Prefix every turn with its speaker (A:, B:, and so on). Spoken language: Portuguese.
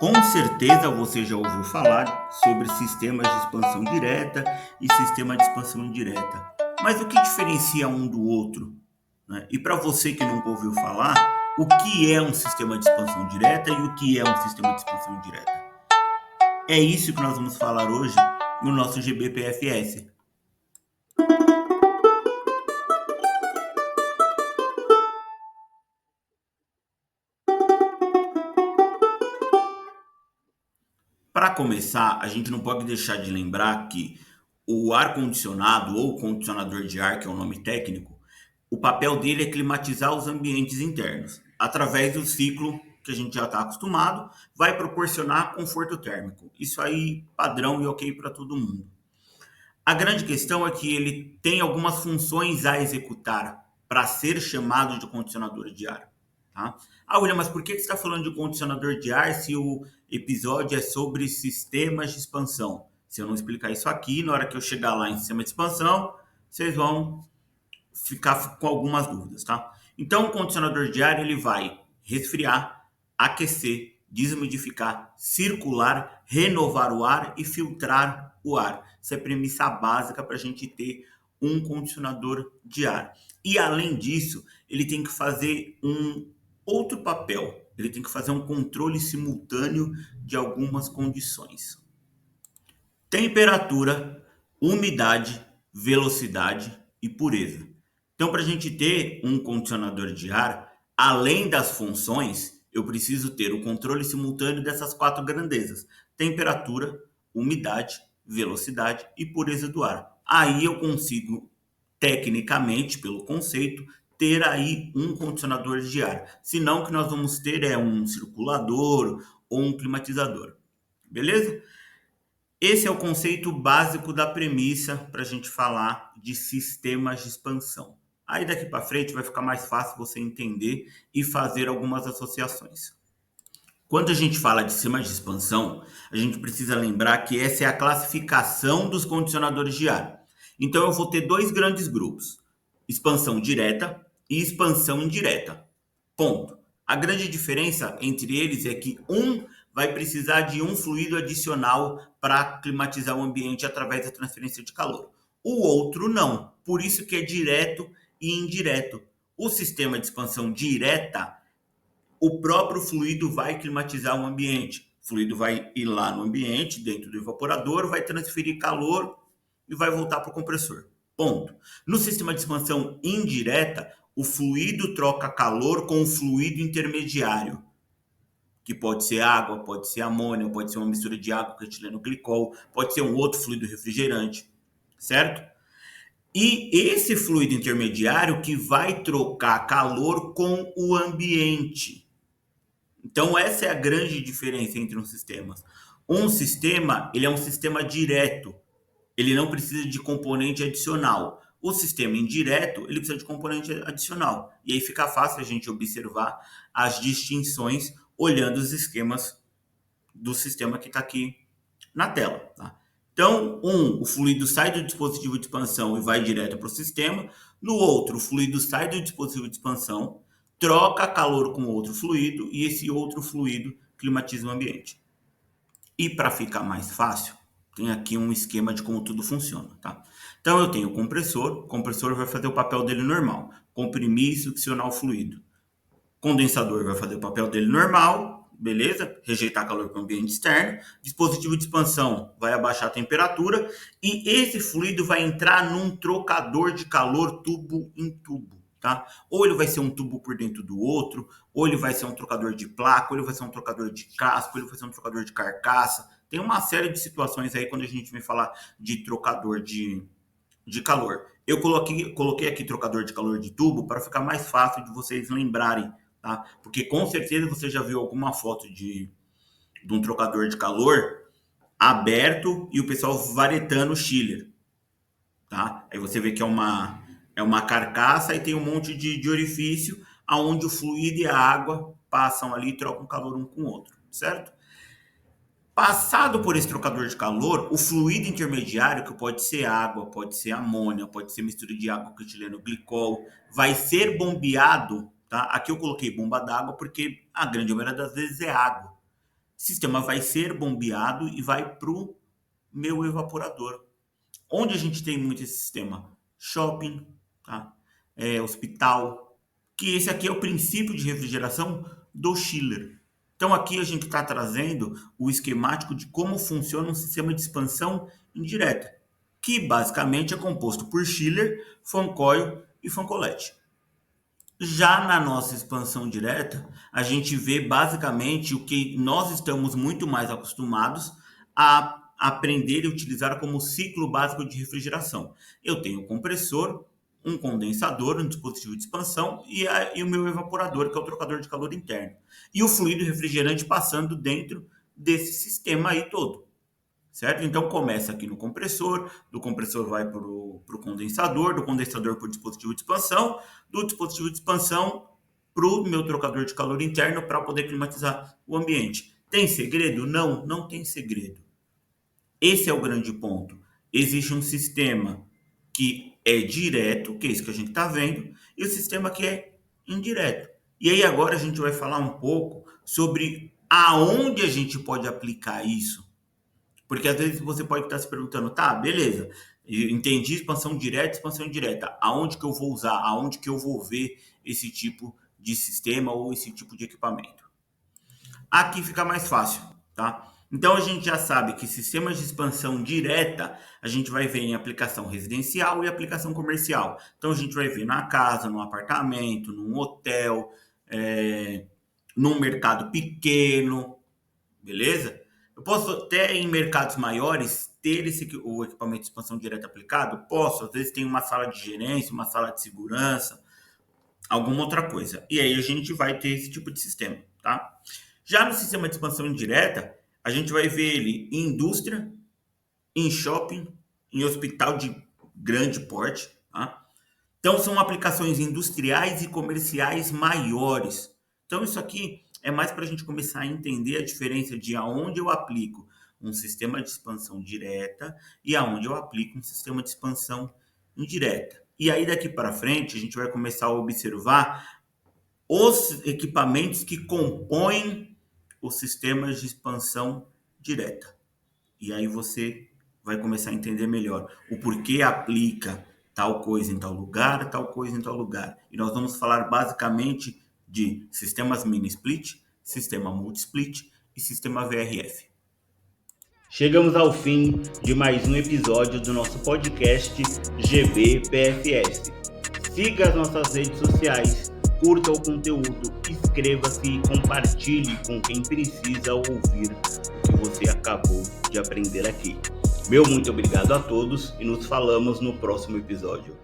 A: Com certeza você já ouviu falar sobre sistemas de expansão direta e sistema de expansão indireta. Mas o que diferencia um do outro, né? E para você que nunca ouviu falar, o que é um sistema de expansão direta e o que é um sistema de expansão indireta? É isso que nós vamos falar hoje no nosso GBPFS. Para começar, a gente não pode deixar de lembrar que o ar-condicionado ou condicionador de ar, que é o nome técnico, o papel dele é climatizar os ambientes internos. Através do ciclo que a gente já está acostumado, vai proporcionar conforto térmico. Isso aí, padrão e ok para todo mundo. A grande questão é que ele tem algumas funções a executar para ser chamado de condicionador de ar. Tá? Ah, William, mas por que você está falando de condicionador de ar se o episódio é sobre sistemas de expansão? Se eu não explicar isso aqui, na hora que eu chegar lá em sistema de expansão, vocês vão ficar com algumas dúvidas, tá? Então, o condicionador de ar ele vai resfriar, aquecer, deshumidificar, circular, renovar o ar e filtrar o ar. Essa é a premissa básica para a gente ter um condicionador de ar. E além disso, ele tem que fazer um outro papel. Ele tem que fazer um controle simultâneo de algumas condições: temperatura, umidade, velocidade e pureza. Então, para a gente ter um condicionador de ar, além das funções, eu preciso ter o controle simultâneo dessas quatro grandezas: temperatura, umidade, velocidade e pureza do ar. Aí eu consigo, tecnicamente, pelo conceito, ter aí um condicionador de ar. Senão, o que nós vamos ter é um circulador ou um climatizador. Beleza? Esse é o conceito básico da premissa para a gente falar de sistemas de expansão. Aí daqui para frente vai ficar mais fácil você entender e fazer algumas associações. Quando a gente fala de sistemas de expansão, a gente precisa lembrar que essa é a classificação dos condicionadores de ar. Então eu vou ter dois grandes grupos: expansão direta e expansão indireta. Ponto. A grande diferença entre eles é que um vai precisar de um fluido adicional para climatizar o ambiente através da transferência de calor. O outro não. Por isso que é direto e indireto. O sistema de expansão direta, o próprio fluido vai climatizar o ambiente. O fluido vai ir lá no ambiente, dentro do evaporador, vai transferir calor e vai voltar para o compressor. Ponto. No sistema de expansão indireta, o fluido troca calor com o fluido intermediário, que pode ser água, pode ser amônia, pode ser uma mistura de água com etileno glicol, pode ser um outro fluido refrigerante, certo? E esse fluido intermediário que vai trocar calor com o ambiente. Então essa é a grande diferença entre os sistemas. Um sistema, ele é um sistema direto, ele não precisa de componente adicional. O sistema indireto, ele precisa de componente adicional. E aí fica fácil a gente observar as distinções olhando os esquemas do sistema que está aqui na tela. Tá? Então, o fluido sai do dispositivo de expansão e vai direto para o sistema. No outro, o fluido sai do dispositivo de expansão, troca calor com outro fluido e esse outro fluido climatiza o ambiente. E para ficar mais fácil, tem aqui um esquema de como tudo funciona, tá? Então eu tenho o compressor vai fazer o papel dele normal, comprimir e succionar o fluido. Condensador vai fazer o papel dele normal, beleza? Rejeitar calor para o ambiente externo. Dispositivo de expansão vai abaixar a temperatura e esse fluido vai entrar num trocador de calor tubo em tubo. Tá? Ou ele vai ser um tubo por dentro do outro, ou ele vai ser um trocador de placa, ou ele vai ser um trocador de casco, ou ele vai ser um trocador de carcaça. Tem uma série de situações aí quando a gente vem falar de trocador de calor. Eu coloquei aqui trocador de calor de tubo para ficar mais fácil de vocês lembrarem, tá? Porque com certeza você já viu alguma foto de um trocador de calor aberto e o pessoal varetando o chiller, tá? Aí você vê que é uma carcaça e tem um monte de orifício aonde o fluido e a água passam ali e trocam calor um com o outro, certo? Passado por esse trocador de calor, o fluido intermediário, que pode ser água, pode ser amônia, pode ser mistura de água com etileno glicol, vai ser bombeado, tá? Aqui eu coloquei bomba d'água porque a grande maioria das vezes é água. sistema vai ser bombeado e vai para o meu evaporador. Onde a gente tem muito esse sistema? Shopping, tá? Hospital, que esse aqui é o princípio de refrigeração do chiller. Então aqui a gente está trazendo o esquemático de como funciona um sistema de expansão indireta, que basicamente é composto por chiller, fan coil e fan collet. Já na nossa expansão direta, a gente vê basicamente o que nós estamos muito mais acostumados a aprender e utilizar como ciclo básico de refrigeração. Eu tenho um compressor, um condensador, um dispositivo de expansão e o meu evaporador, que é o trocador de calor interno. E o fluido refrigerante passando dentro desse sistema aí todo. Certo? Então começa aqui no compressor, do compressor vai para o condensador, do condensador para o dispositivo de expansão, do dispositivo de expansão para o meu trocador de calor interno para poder climatizar o ambiente. Tem segredo? Não, não tem segredo. Esse é o grande ponto. Existe um sistema que é direto, que é isso que a gente está vendo, e o sistema que é indireto. E aí agora a gente vai falar um pouco sobre aonde a gente pode aplicar isso. Porque às vezes você pode estar se perguntando, tá, beleza, entendi expansão direta, expansão indireta. Aonde que eu vou usar? Aonde que eu vou ver esse tipo de sistema ou esse tipo de equipamento? Aqui fica mais fácil, tá? Então a gente já sabe que sistemas de expansão direta a gente vai ver em aplicação residencial e aplicação comercial. Então a gente vai ver na casa, num apartamento, num hotel, num mercado pequeno, beleza? Eu posso até em mercados maiores ter o equipamento de expansão direta aplicado? Posso, às vezes tem uma sala de gerência, uma sala de segurança, alguma outra coisa. E aí a gente vai ter esse tipo de sistema, tá? Já no sistema de expansão indireta, a gente vai ver ele em indústria, em shopping, em hospital de grande porte, tá? Então são aplicações industriais e comerciais maiores. Então isso aqui é mais para a gente começar a entender a diferença de aonde eu aplico um sistema de expansão direta e aonde eu aplico um sistema de expansão indireta. E aí daqui para frente a gente vai começar a observar os equipamentos que compõem os sistemas de expansão direta. E aí você vai começar a entender melhor o porquê aplica tal coisa em tal lugar, tal coisa em tal lugar. E nós vamos falar basicamente de sistemas mini-split, sistema multi-split e sistema VRF. Chegamos ao fim de mais um episódio do nosso podcast GBPFS. Siga as nossas redes sociais, curta o conteúdo, inscreva-se e compartilhe com quem precisa ouvir o que você acabou de aprender aqui. Meu muito obrigado a todos e nos falamos no próximo episódio.